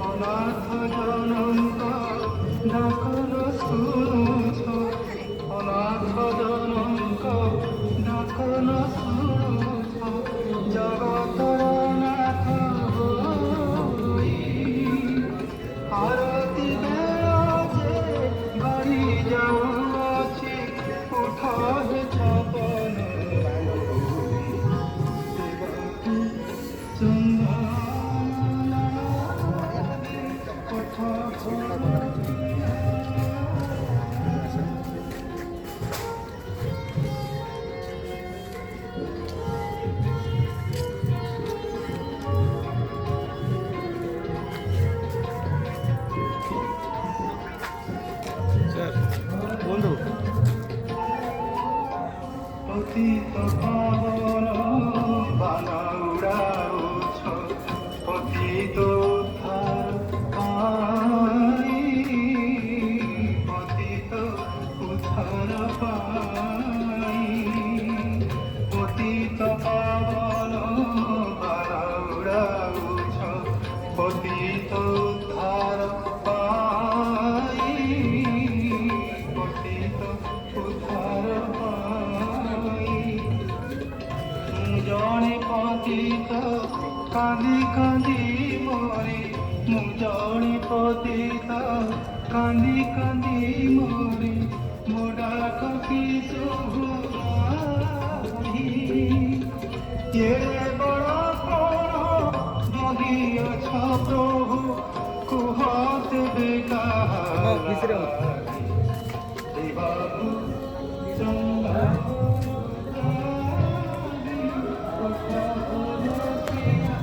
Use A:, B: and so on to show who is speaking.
A: অনাথ জনক ডাকর শুনুছ, অনাথ জনক ডাকর শুনুছ, জগতর নাথ হই। আরতি বেলা যে বাড়ি যাউছি, উঠ হে ছপন
B: বন্ধু
A: পতিত পাবন বানাউড়াউছ, পতিত উদ্ধার পাই, পতিত উদ্ধার পাই। পতিত পাবন বানাউড়াউছ, পতিত উদ্ধার পাই, পতিত উদ্ধার পাই। জনে পতিত কাঁদি কাঁদি মরে, মু জনে পতিত কাঁদি কাঁদি মরে, মো ডাক কি শুভুনাহি। এড়ে বড় কোণ যদি অছ প্রভু, কুহ দেবে কাহারি। বাবু